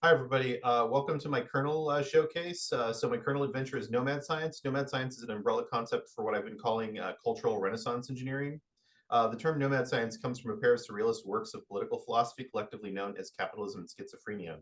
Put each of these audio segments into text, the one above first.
Hi, everybody. Welcome to my kernel showcase. So my kernel adventure is Nomad Science. Nomad Science is an umbrella concept for what I've been calling cultural Renaissance engineering. The term Nomad Science comes from a pair of surrealist works of political philosophy collectively known as Capitalism and Schizophrenia.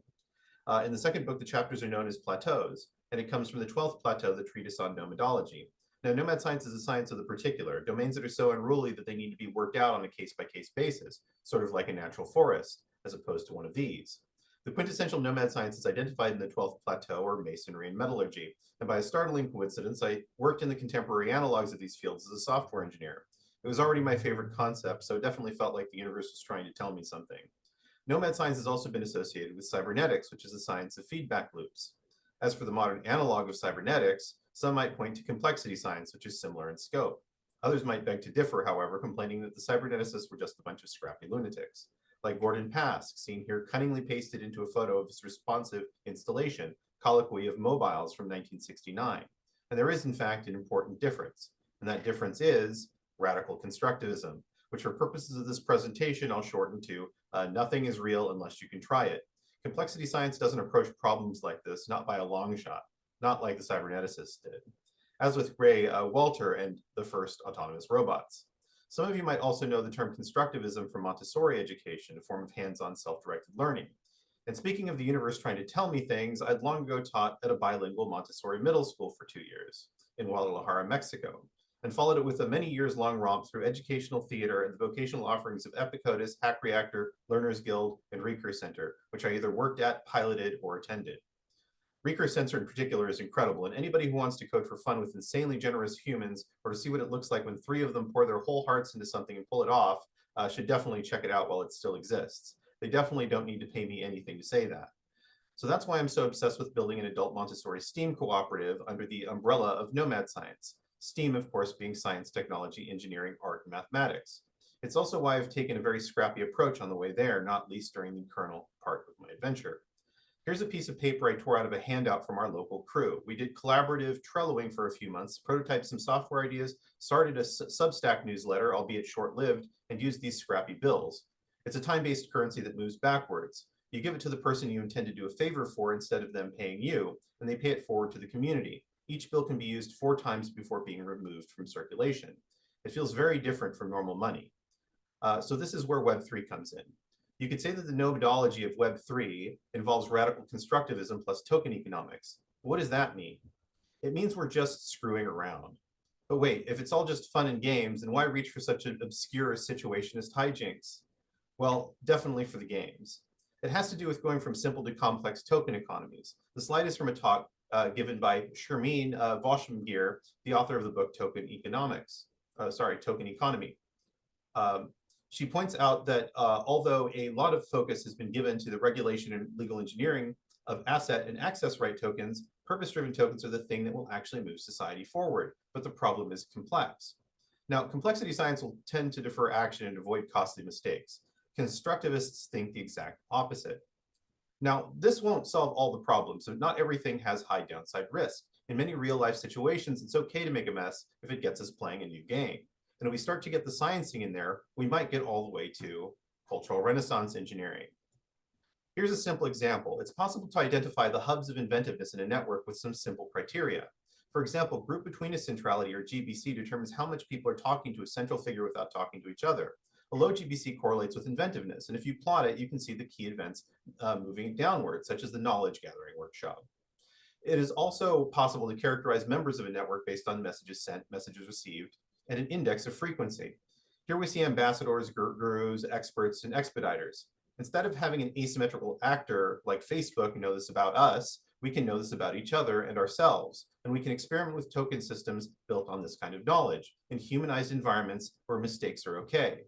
In the second book, the chapters are known as plateaus, and it comes from the 12th plateau, the treatise on nomadology. Now, nomad science is a science of the particular, domains that are so unruly that they need to be worked out on a case-by-case basis, sort of like a natural forest, as opposed to one of these. The quintessential nomad science is identified in the 12th plateau, or masonry and metallurgy, and by a startling coincidence, I worked in the contemporary analogs of these fields as a software engineer. It was already my favorite concept, so it definitely felt like the universe was trying to tell me something. Nomad science has also been associated with cybernetics, which is the science of feedback loops. As for the modern analog of cybernetics, some might point to complexity science, which is similar in scope. Others might beg to differ, however, complaining that the cyberneticists were just a bunch of scrappy lunatics. Like Gordon Pask, seen here cunningly pasted into a photo of his responsive installation, Colloquy of Mobiles from 1969. And there is, in fact, an important difference. And that difference is radical constructivism, which for purposes of this presentation, I'll shorten to nothing is real unless you can try it. Complexity science doesn't approach problems like this, not by a long shot, not like the cyberneticists did. As with Ray Walter and the first autonomous robots. Some of you might also know the term constructivism from Montessori education, a form of hands-on self-directed learning. And speaking of the universe trying to tell me things, I'd long ago taught at a bilingual Montessori middle school for 2 years in Guadalajara, Mexico, and followed it with a many years long romp through educational theater and the vocational offerings of Epicodus, Hack Reactor, Learners Guild, and Recur Center, which I either worked at, piloted, or attended. Recur Sensor in particular is incredible, and anybody who wants to code for fun with insanely generous humans or to see what it looks like when 3 of them pour their whole hearts into something and pull it off should definitely check it out while it still exists. They definitely don't need to pay me anything to say that. So that's why I'm so obsessed with building an adult Montessori STEAM cooperative under the umbrella of Nomad Science. STEAM, of course, being science, technology, engineering, art, and mathematics. It's also why I've taken a very scrappy approach on the way there, not least during the kernel part of my adventure. Here's a piece of paper I tore out of a handout from our local crew. We did collaborative Trelloing for a few months, prototyped some software ideas, started a Substack newsletter, albeit short-lived, and used these scrappy bills. It's a time-based currency that moves backwards. You give it to the person you intend to do a favor for instead of them paying you, and they pay it forward to the community. Each bill can be used 4 times before being removed from circulation. It feels very different from normal money. So this is where Web3 comes in. You could say that the nomadology of Web3 involves radical constructivism plus token economics. What does that mean? It means we're just screwing around. But wait, if it's all just fun and games, then why reach for such an obscure situationist hijinks? Well, definitely for the games. It has to do with going from simple to complex token economies. The slide is from a talk given by Shermeen Voshmgir, the author of the book Token Economy. She points out that although a lot of focus has been given to the regulation and legal engineering of asset and access right tokens, purpose-driven tokens are the thing that will actually move society forward. But the problem is complex. Now, complexity science will tend to defer action and avoid costly mistakes. Constructivists think the exact opposite. Now, this won't solve all the problems, so not everything has high downside risk. In many real-life situations, it's okay to make a mess if it gets us playing a new game. And if we start to get the sciencing in there, we might get all the way to cultural Renaissance engineering. Here's a simple example. It's possible to identify the hubs of inventiveness in a network with some simple criteria. For example, group between a centrality, or GBC, determines how much people are talking to a central figure without talking to each other. A low GBC correlates with inventiveness, and if you plot it, you can see the key events moving downward, such as the knowledge gathering workshop. It is also possible to characterize members of a network based on messages sent, messages received, and an index of frequency. Here we see ambassadors, gurus, experts, and expediters. Instead of having an asymmetrical actor like Facebook know this about us, we can know this about each other and ourselves, and we can experiment with token systems built on this kind of knowledge in humanized environments where mistakes are okay.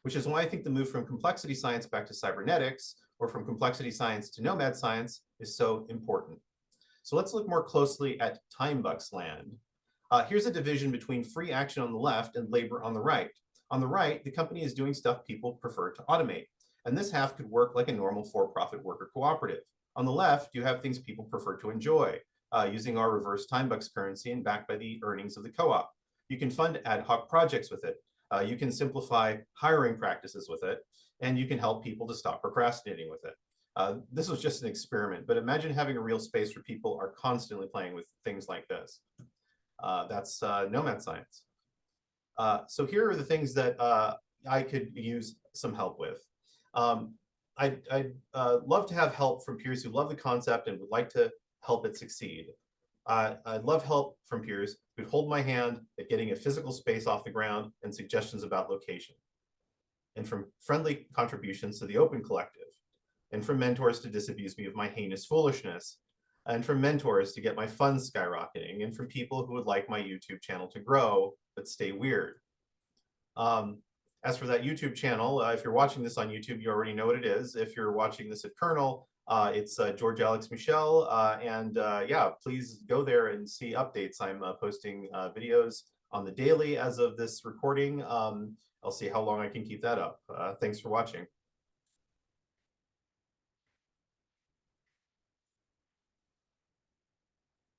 Which is why I think the move from complexity science back to cybernetics, or from complexity science to nomad science, is so important. So let's look more closely at Timebucks land. Here's a division between free action on the left and labor on the right. On the right, the company is doing stuff people prefer to automate, and this half could work like a normal for-profit worker cooperative. On the left, you have things people prefer to enjoy, using our reverse Timebucks currency and backed by the earnings of the co-op. You can fund ad hoc projects with it. You can simplify hiring practices with it, and you can help people to stop procrastinating with it. This was just an experiment, but imagine having a real space where people are constantly playing with things like this. That's Nomad Science. So here are the things that I could use some help with. I'd love to have help from peers who love the concept and would like to help it succeed. I'd love help from peers who'd hold my hand at getting a physical space off the ground and suggestions about location. And from friendly contributions to the Open Collective. And from mentors to disabuse me of my heinous foolishness. And from mentors to get my funds skyrocketing. And from people who would like my YouTube channel to grow, but stay weird. As for that YouTube channel, if you're watching this on YouTube, you already know what it is. If you're watching this at Kernel, it's George Alex Michel. Yeah, please go there and see updates. I'm posting videos on the daily as of this recording. I'll see how long I can keep that up. Thanks for watching.